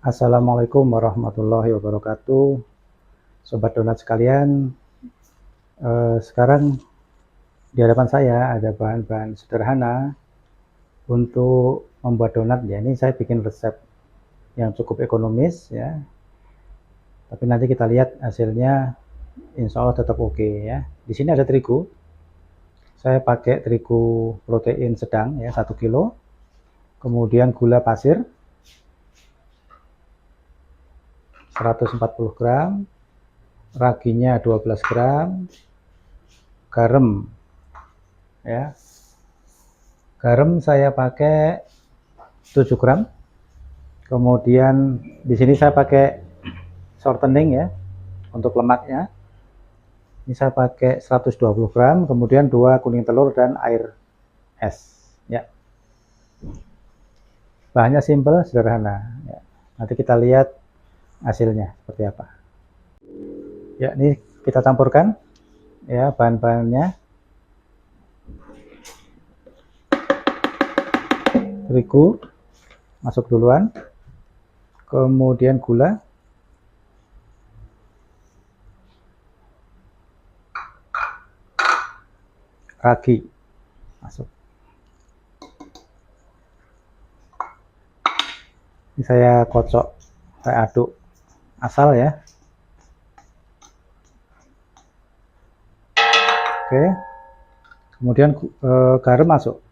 Assalamualaikum warahmatullahi wabarakatuh. Sobat donat sekalian, sekarang di hadapan saya ada bahan-bahan sederhana untuk membuat donat ya. Ini saya bikin resep yang cukup ekonomis ya. Tapi nanti kita lihat hasilnya, insya Allah tetap oke ya. Di sini ada terigu. Saya pakai terigu protein sedang ya, 1 kilo. Kemudian gula pasir 140 gram, raginya 12 gram, garam ya. Garam saya pakai 7 gram. Kemudian di sini saya pakai shortening ya untuk lemaknya. Ini saya pakai 120 gram, kemudian 2 kuning telur dan air es ya. Bahannya simple, sederhana ya. Nanti kita lihat hasilnya seperti apa. Ya, ini kita campurkan ya bahan-bahannya. Terigu masuk duluan, kemudian gula, ragi masuk. Ini saya kocok, saya aduk asal ya. Oke, kemudian garam masuk.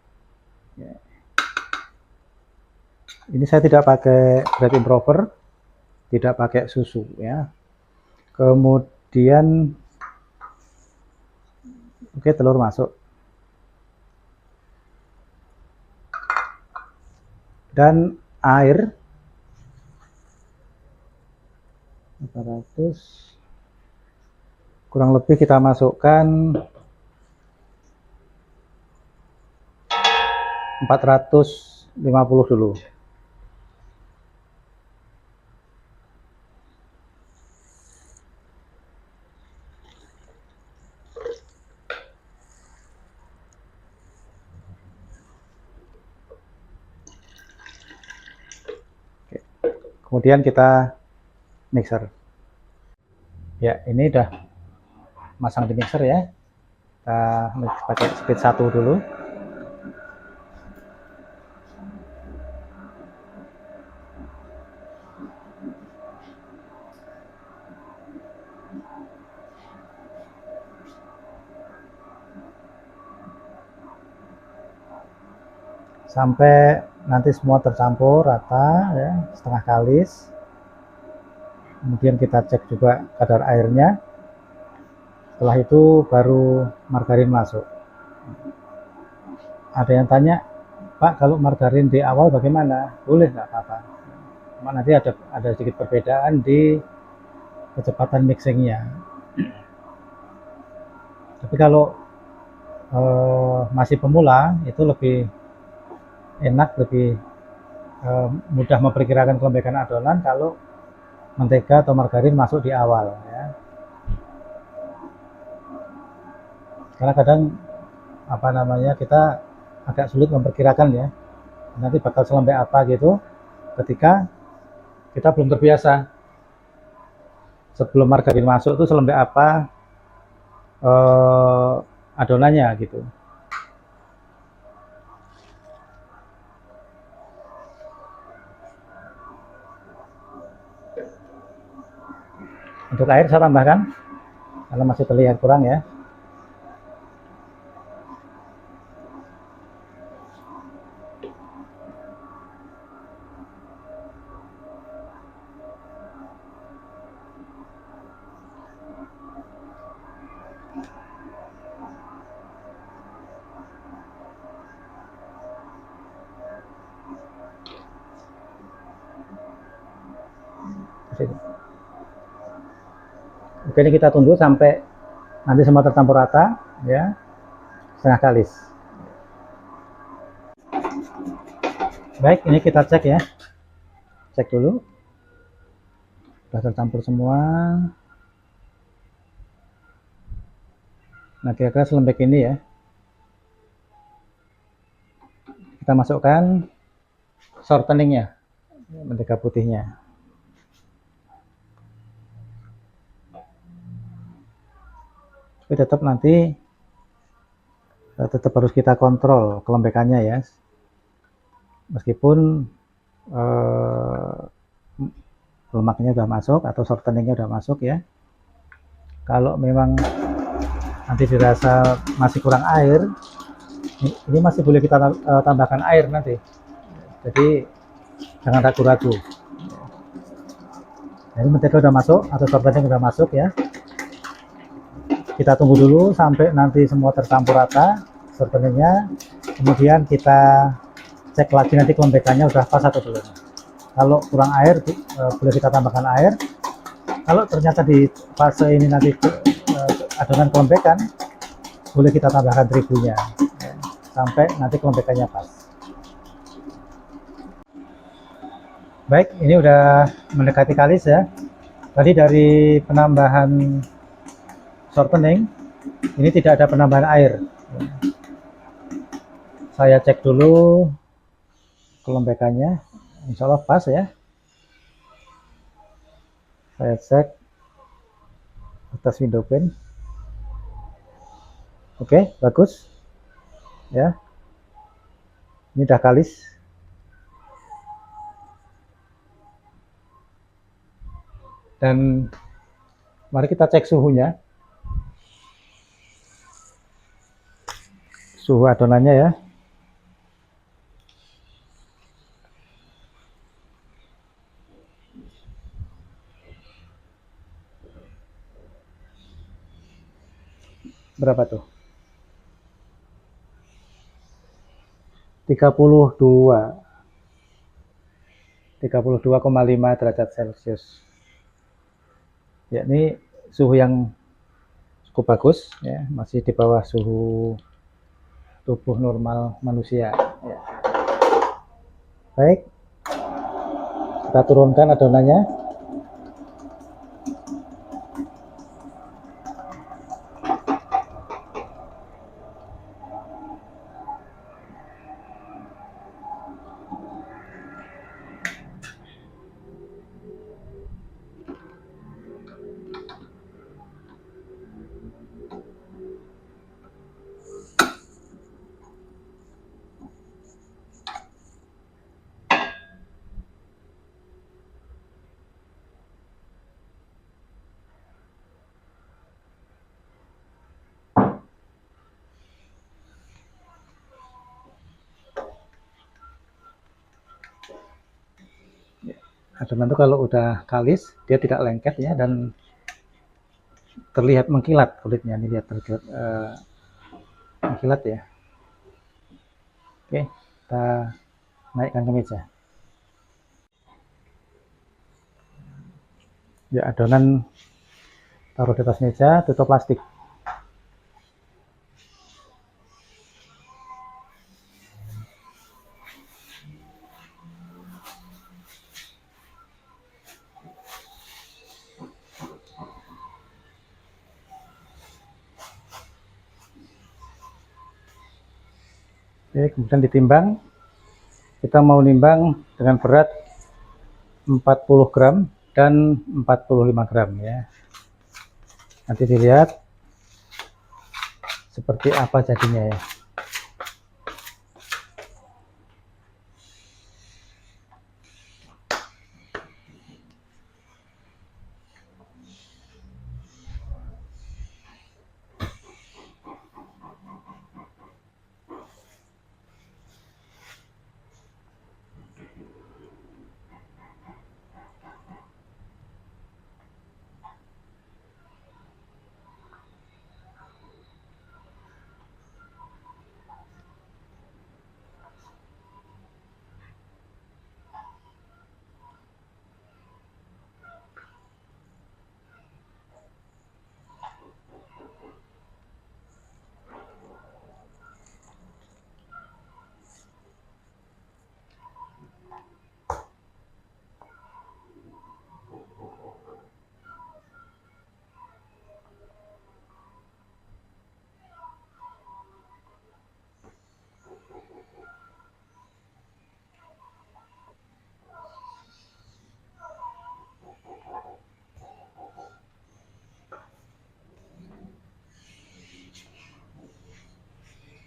Ini saya tidak pakai bread improver, tidak pakai susu ya. Kemudian oke, telur masuk. Dan air 400, kurang lebih kita masukkan 450 dulu. Kemudian kita mixer. Ya, ini udah masang di mixer ya. Kita mix pakai speed 1 dulu. Sampai nanti semua tercampur rata ya, setengah kalis. Kemudian kita cek juga kadar airnya. Setelah itu baru margarin masuk. Ada yang tanya, Pak, kalau margarin di awal bagaimana? Boleh, nggak apa-apa. Cuma nanti ada sedikit perbedaan di kecepatan mixingnya. Tapi kalau masih pemula itu lebih enak, lebih mudah memperkirakan kelembagaan adonan kalau mentega atau margarin masuk di awal ya. Karena kadang kita agak sulit memperkirakan ya, nanti bakal selembek apa gitu ketika kita belum terbiasa. Sebelum margarin masuk tuh selembek apa adonannya gitu. Untuk air saya tambahkan karena masih terlihat kurang ya. Oke, ini kita tunggu sampai nanti semua tercampur rata ya, setengah kalis. Baik, ini kita cek ya, cek dulu sudah tercampur semua. Nah, kira-kira selembek ini ya. Kita masukkan shorteningnya, mentega putihnya. tapi tetap nanti tetap harus kita kontrol kelembekannya ya, meskipun lemaknya udah masuk atau shorteningnya udah masuk ya. Kalau memang nanti dirasa masih kurang air, ini masih boleh kita tambahkan air nanti, jadi jangan ragu-ragu. Nah, ini mentega udah masuk atau shortening udah masuk ya, kita tunggu dulu sampai nanti semua tercampur rata shorteningnya, kemudian kita cek lagi nanti kelembekannya udah pas atau belum. Kalau kurang air boleh kita tambahkan air. Kalau ternyata di fase ini nanti adonan kelembekan, boleh kita tambahkan terigunya ya, sampai nanti kelembekannya pas. Baik, ini udah mendekati kalis ya. Tadi dari penambahan shortening, ini tidak ada penambahan air. Saya cek dulu kelembekannya, insya Allah pas ya. Saya cek atas window pane. Oke, bagus ya. Ini udah kalis. Dan mari kita cek suhunya, suhu adonannya ya. Berapa tuh? 32,5 derajat Celcius. Ya, ini suhu yang cukup bagus ya, masih di bawah suhu tubuh normal manusia ya. Baik, kita turunkan adonannya. Adonan itu kalau udah kalis, dia tidak lengket ya, dan terlihat mengkilat kulitnya. Ini lihat terlihat mengkilat ya. Oke, kita naikkan ke meja. Ya, adonan taruh di atas meja, tutup plastik. Oke, kemudian ditimbang. Kita mau nimbang dengan berat 40 gram dan 45 gram ya. Nanti dilihat seperti apa jadinya ya.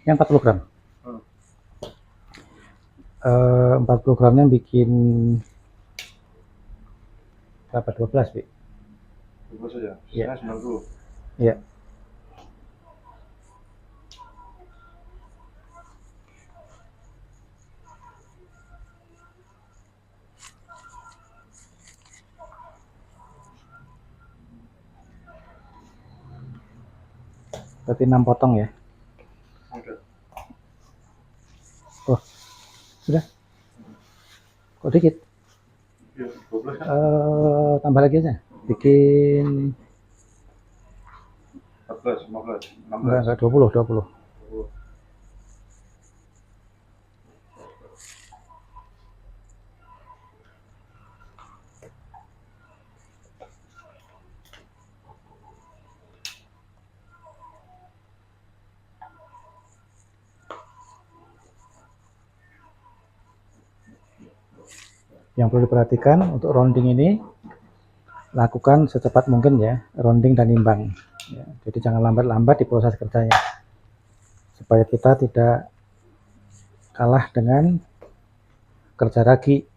Yang 40 gram. 40 gramnya bikin berapa? 12, Bi? 12 saja? Iya. 90? Iya. Berarti 6 potong ya. Oke. Oh, sudah. Kok dikit? Iya, 12 kan? Tambah lagi aja. Bikin 14, 15, 16. enggak 20, 20. 20. Yang perlu diperhatikan untuk rounding ini, lakukan secepat mungkin ya, rounding dan imbang. Ya, jadi jangan lambat-lambat di proses kerjanya, supaya kita tidak kalah dengan kerja ragi.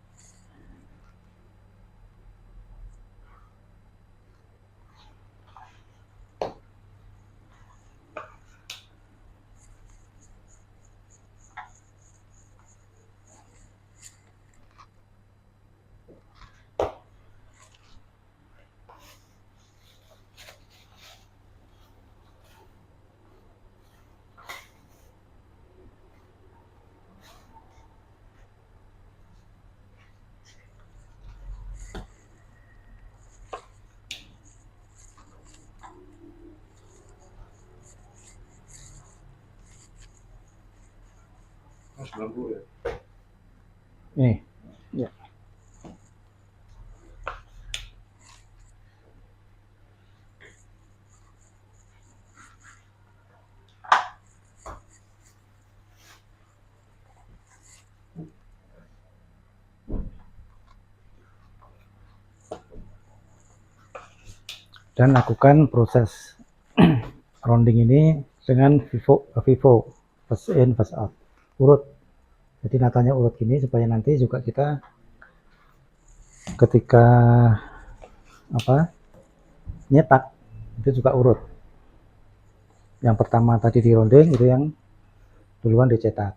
Oh, 90 ya? Ini, ya. Dan lakukan proses rounding ini dengan vivo, first in, first out, urut. Jadi natanya urut gini supaya nanti juga kita ketika nyetak itu juga urut. Yang pertama tadi di rounding itu yang duluan dicetak.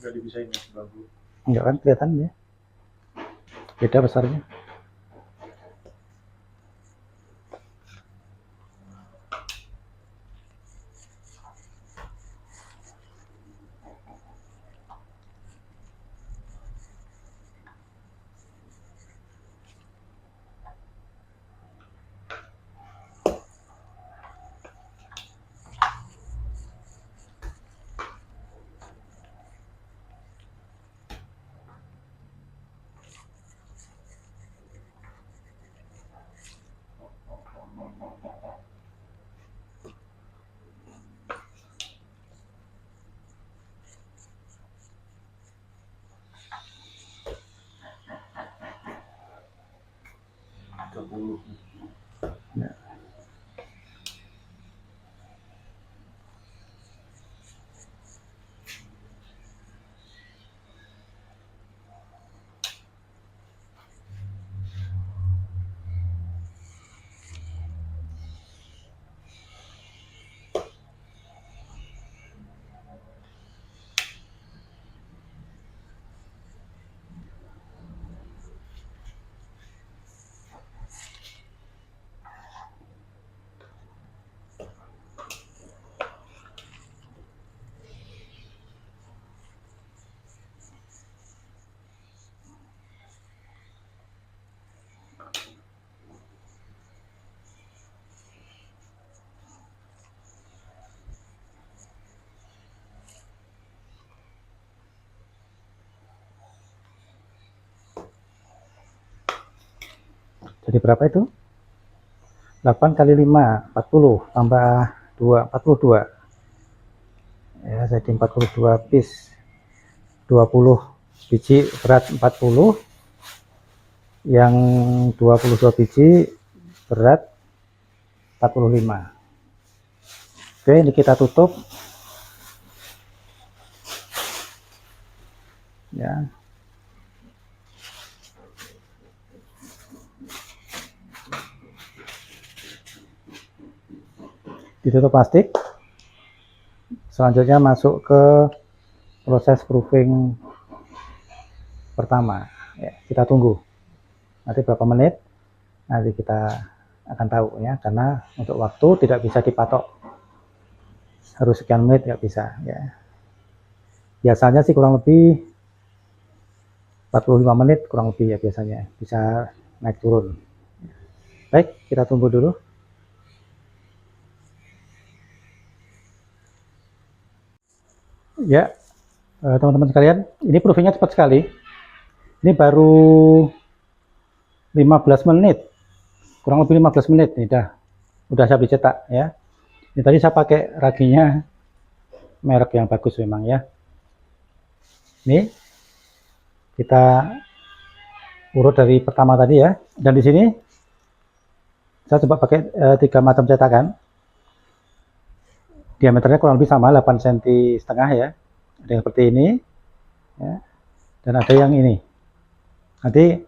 Nggak dibisain ya, 90? Enggak kan kelihatan ya, beda besarnya. Ya. Jadi berapa itu? 8 kali 5, 40, tambah 2, 42. Ya, jadi 42 piece. 20 biji berat 40, yang 22 biji berat 45. Oke, ini kita tutup. Ya. Ditutup plastik. Selanjutnya masuk ke proses proofing pertama. Ya, kita tunggu. Nanti berapa menit? Nanti kita akan tahu ya, karena untuk waktu tidak bisa dipatok. Harus sekian menit nggak bisa ya. Biasanya sih kurang lebih 45 menit kurang lebih ya biasanya. Bisa naik turun. Baik, kita tunggu dulu. Ya, teman-teman sekalian, ini proofingnya cepat sekali. Ini baru 15 menit, kurang lebih 15 menit nih, udah saya cetak ya. Ini tadi saya pakai raginya merek yang bagus memang ya. Ini kita urut dari pertama tadi ya, dan di sini saya coba pakai 3 macam cetakan. Diameternya kurang lebih sama 8 cm setengah ya. Ada yang seperti ini ya, dan ada yang ini. Nanti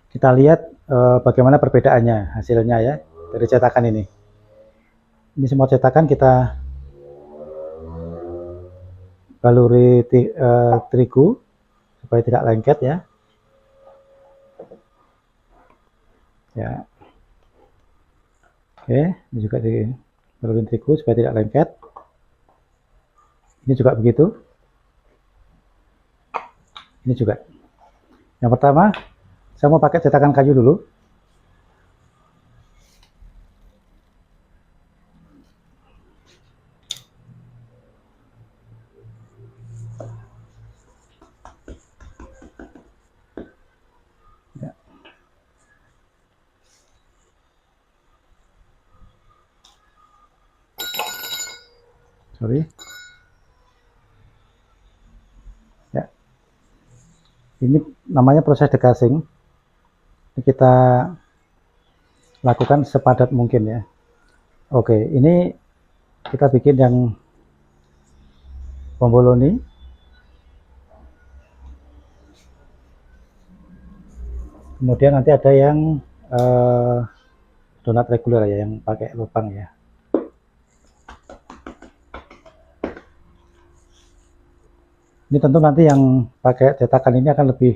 kita lihat bagaimana perbedaannya hasilnya ya dari cetakan ini. Ini semua cetakan kita baluri terigu supaya tidak lengket ya. Ya. Oke, ini juga di baluri terigu supaya tidak lengket. Ini juga begitu. Ini juga. Yang pertama, saya mau pakai cetakan kayu dulu. Ya. Sorry. Ya. Ini namanya proses degassing. Ini kita lakukan sepadat mungkin ya. Oke, ini kita bikin yang bomboloni. Kemudian nanti ada yang donat reguler ya, yang pakai lubang ya. Ini tentu nanti yang pakai cetakan ini akan lebih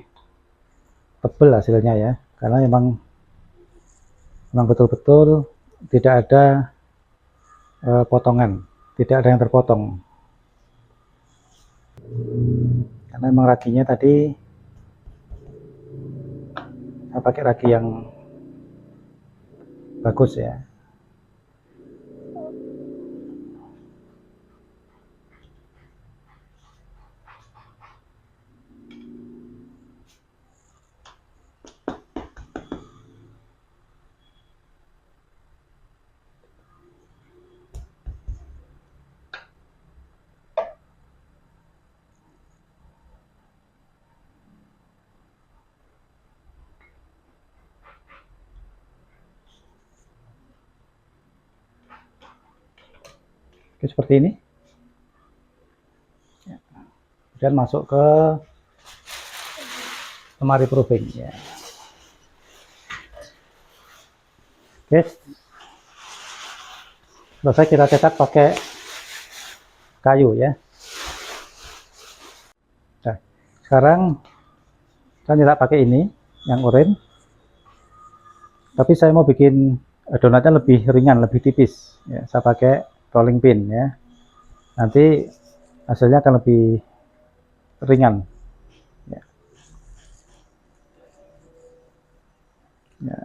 tebal hasilnya ya, karena memang betul-betul tidak ada potongan, tidak ada yang terpotong. Karena memang raginya tadi saya pakai ragi yang bagus ya. Oke, seperti ini. Kemudian masuk ke lemari proofing ya. Oke, selesai kita cetak pakai kayu ya. Nah, sekarang saya nyetak pakai ini yang oranye, tapi saya mau bikin donatnya lebih ringan, lebih tipis ya. Saya pakai rolling pin ya, nanti hasilnya akan lebih ringan ya. Ya.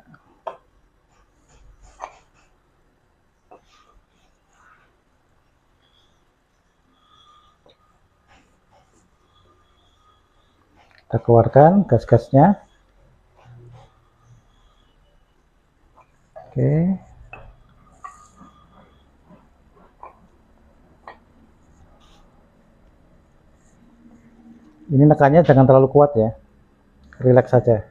Kita keluarkan gas-gasnya. Oke. Ini nekannya jangan terlalu kuat ya, rileks saja.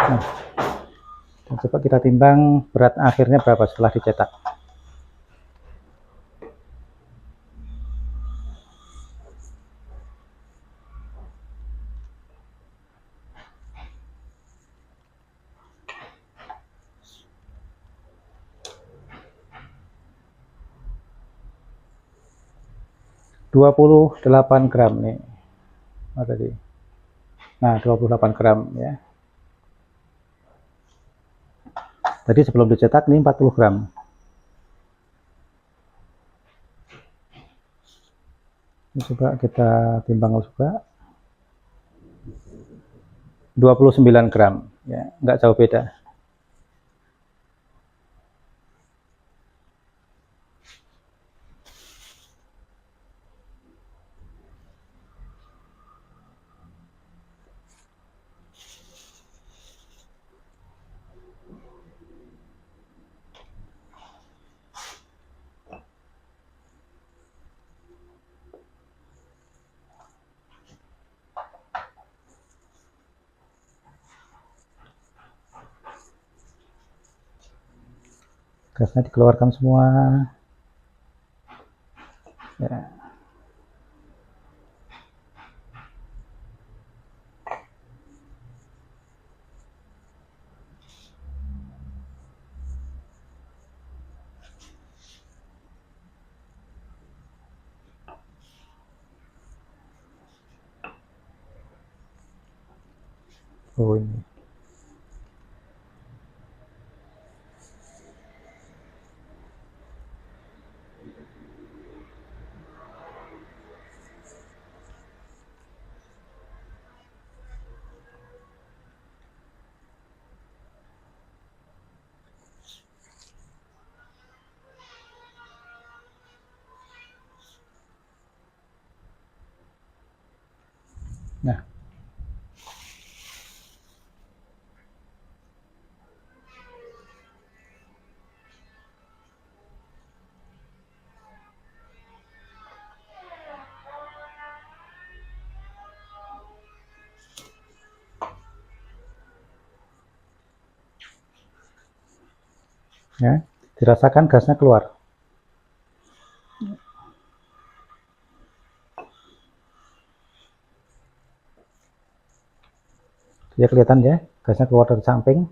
Nah, dan coba kita timbang berat akhirnya berapa setelah dicetak. ...28 gram nih. Oh, tadi. Nah, 28 gram ya. Tadi sebelum dicetak ini 40 gram. Ini coba kita timbang juga. 29 gram ya, nggak jauh beda. Gasnya dikeluarkan semua ya. Oh ini. Nah, ya, dirasakan gasnya keluar. Ya kelihatan ya, gasnya keluar dari samping.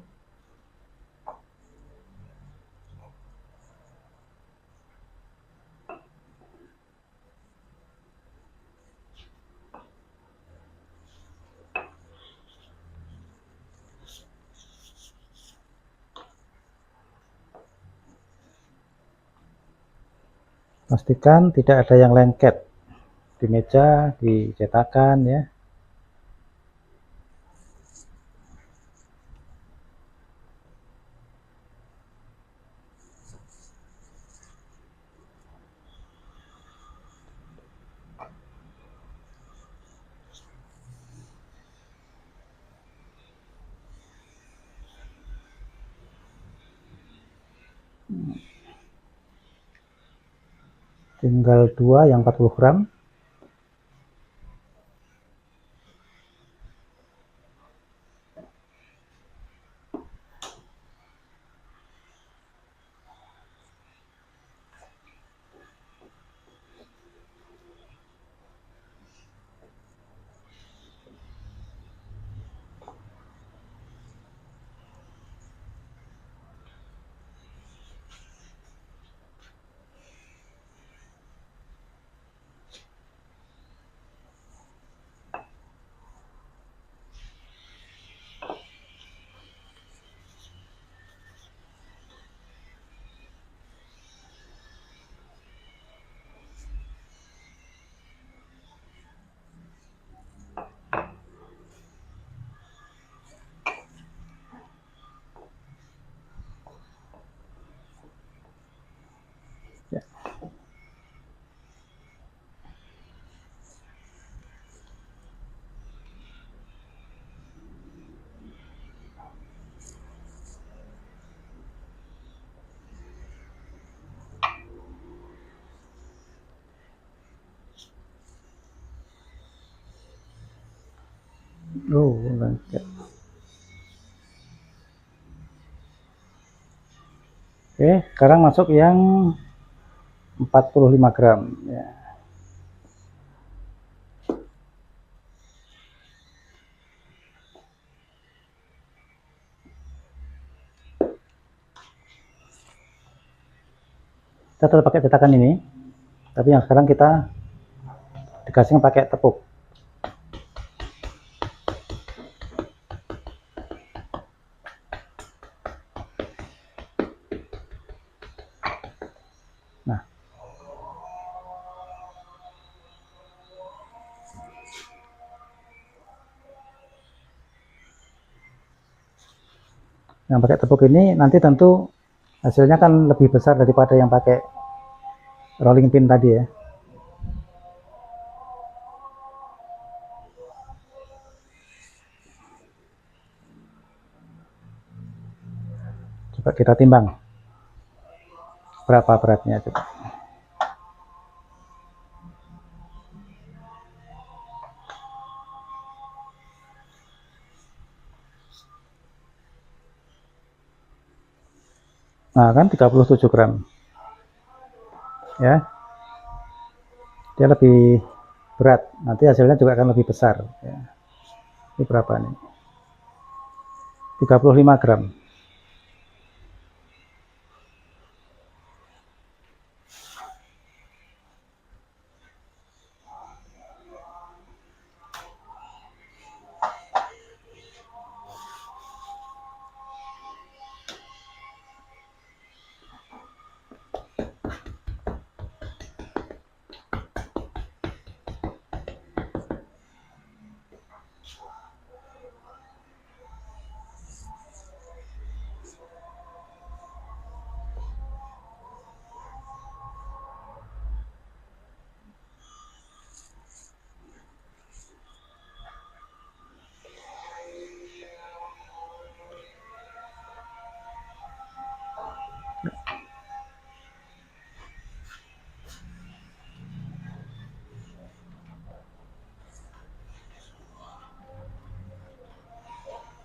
Pastikan tidak ada yang lengket di meja, di cetakan ya. Tinggal 2 yang 40 gram. Oh, lengket. Oke, sekarang masuk yang 45 gram ya. Kita tetap pakai cetakan ini, tapi yang sekarang kita dikasih pakai tepuk. Nah, yang pakai tepuk ini nanti tentu hasilnya kan lebih besar daripada yang pakai rolling pin tadi ya. Coba kita timbang berapa beratnya coba. Nah kan 37 gram ya, dia lebih berat, nanti hasilnya juga akan lebih besar ya. Ini berapa nih, 35 gram.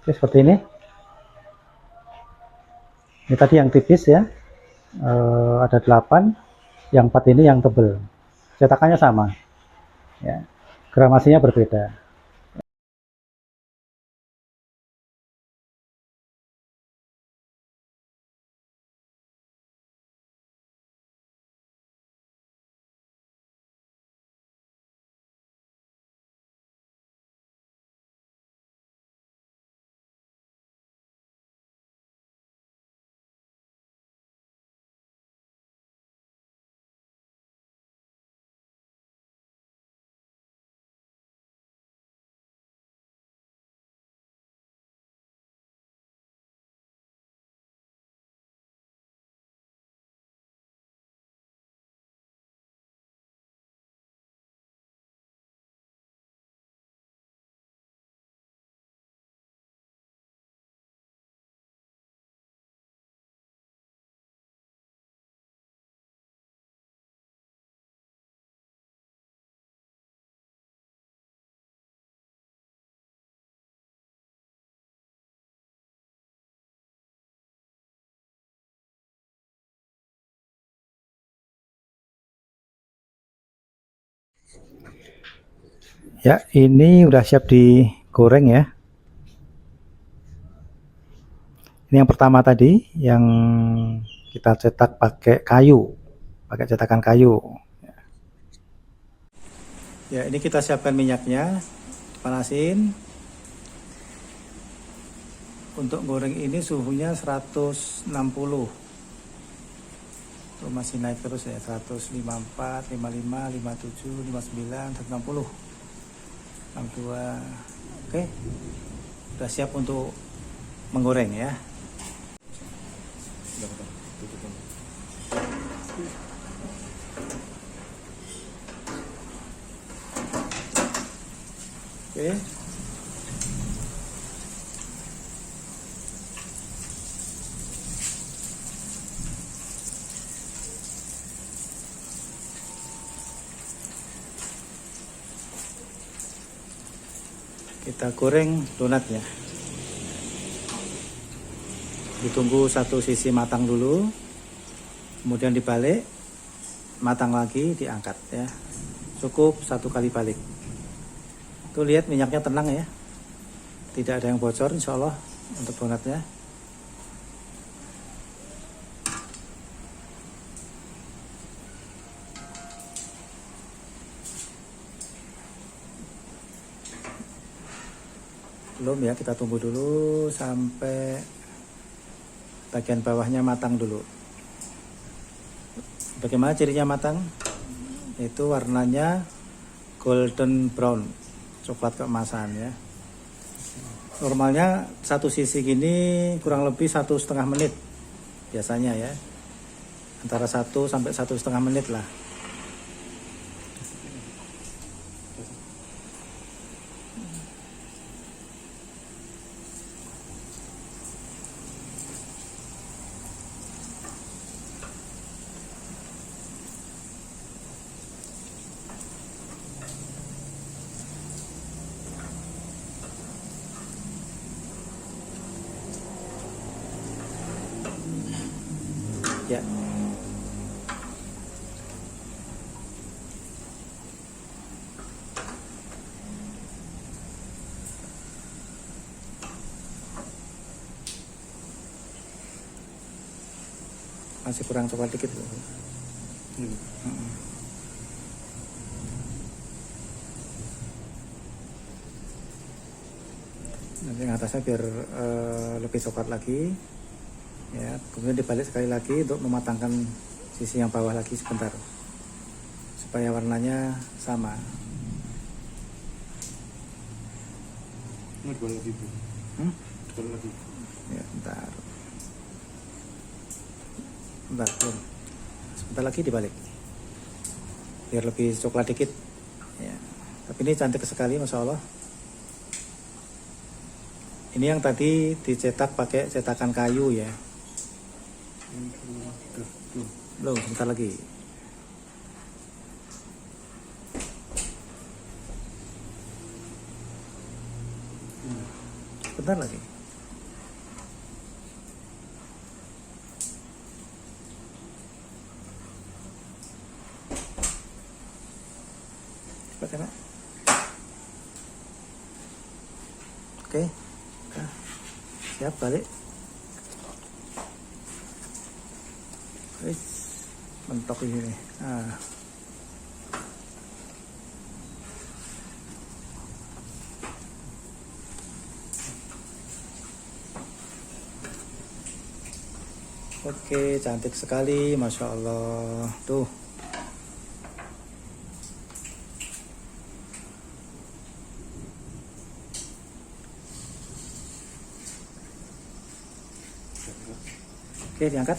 Oke, seperti ini. Ini tadi yang tipis ya, ada 8, yang 4 ini yang tebel. Cetakannya sama ya, gramasinya berbeda. Ya, ini udah siap digoreng ya. Ini yang pertama tadi, yang kita cetak pakai kayu, pakai cetakan kayu. Ya, ini kita siapkan minyaknya, panasin. Untuk goreng ini suhunya 160. Tuh masih naik terus ya, 154, 55, 57, 59, 160. 62. Oke. Sudah siap untuk menggoreng ya. Oke. Kita goreng donatnya. Ditunggu satu sisi matang dulu, kemudian dibalik, matang lagi, diangkat ya. Cukup 1 kali balik. Tuh lihat minyaknya tenang ya, tidak ada yang bocor insya Allah untuk donatnya. Belum ya, kita tunggu dulu sampai bagian bawahnya matang dulu. Bagaimana cirinya matang? Itu warnanya golden brown, coklat keemasan ya. Normalnya satu sisi gini kurang lebih 1,5 menit biasanya ya, antara 1 sampai 1,5 menit lah. Ya. Masih kurang coklat dikit. Nanti yang atasnya biar lebih coklat lagi. Ya, kemudian dibalik sekali lagi untuk mematangkan sisi yang bawah lagi sebentar supaya warnanya sama. Ini dua lagi Bu. Dua lagi. Ya, bentar belum, sebentar lagi dibalik biar lebih coklat dikit ya. Tapi ini cantik sekali Masya Allah. Ini yang tadi dicetak pakai cetakan kayu ya. Belum, sebentar lagi. Sebentar lagi. Cepat ya, Pak. Oke. Nah, siap balik. Mentok ini nih. Oke, cantik sekali, Masya Allah. Tuh. Oke, diangkat.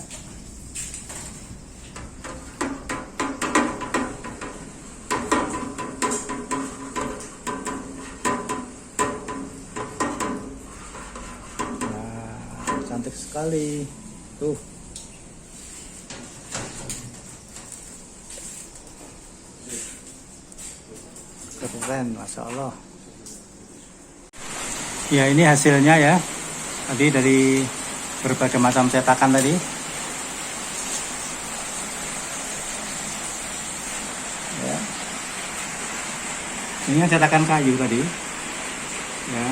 Cantik sekali tuh. Keren, Masya Allah. Ya, ini hasilnya ya, tadi dari berbagai macam cetakan tadi ya. Ini yang cetakan kayu tadi ya,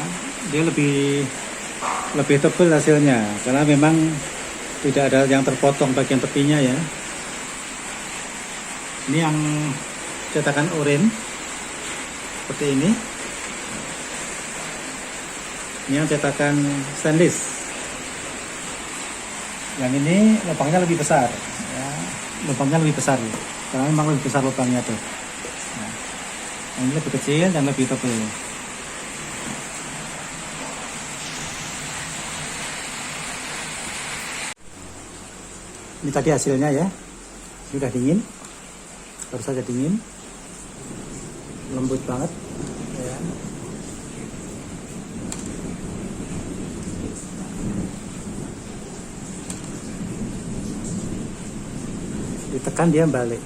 dia lebih tebal hasilnya karena memang tidak ada yang terpotong bagian tepinya ya. Ini yang cetakan oranye seperti ini. Ini yang cetakan stainless. Yang ini lubangnya lebih besar ya. Lubangnya lebih besar karena memang lebih besar lubangnya tuh. Nah, ini lebih kecil dan lebih tebal. Ini tadi hasilnya ya, sudah dingin, baru saja dingin, lembut banget ya. Ditekan dia balik.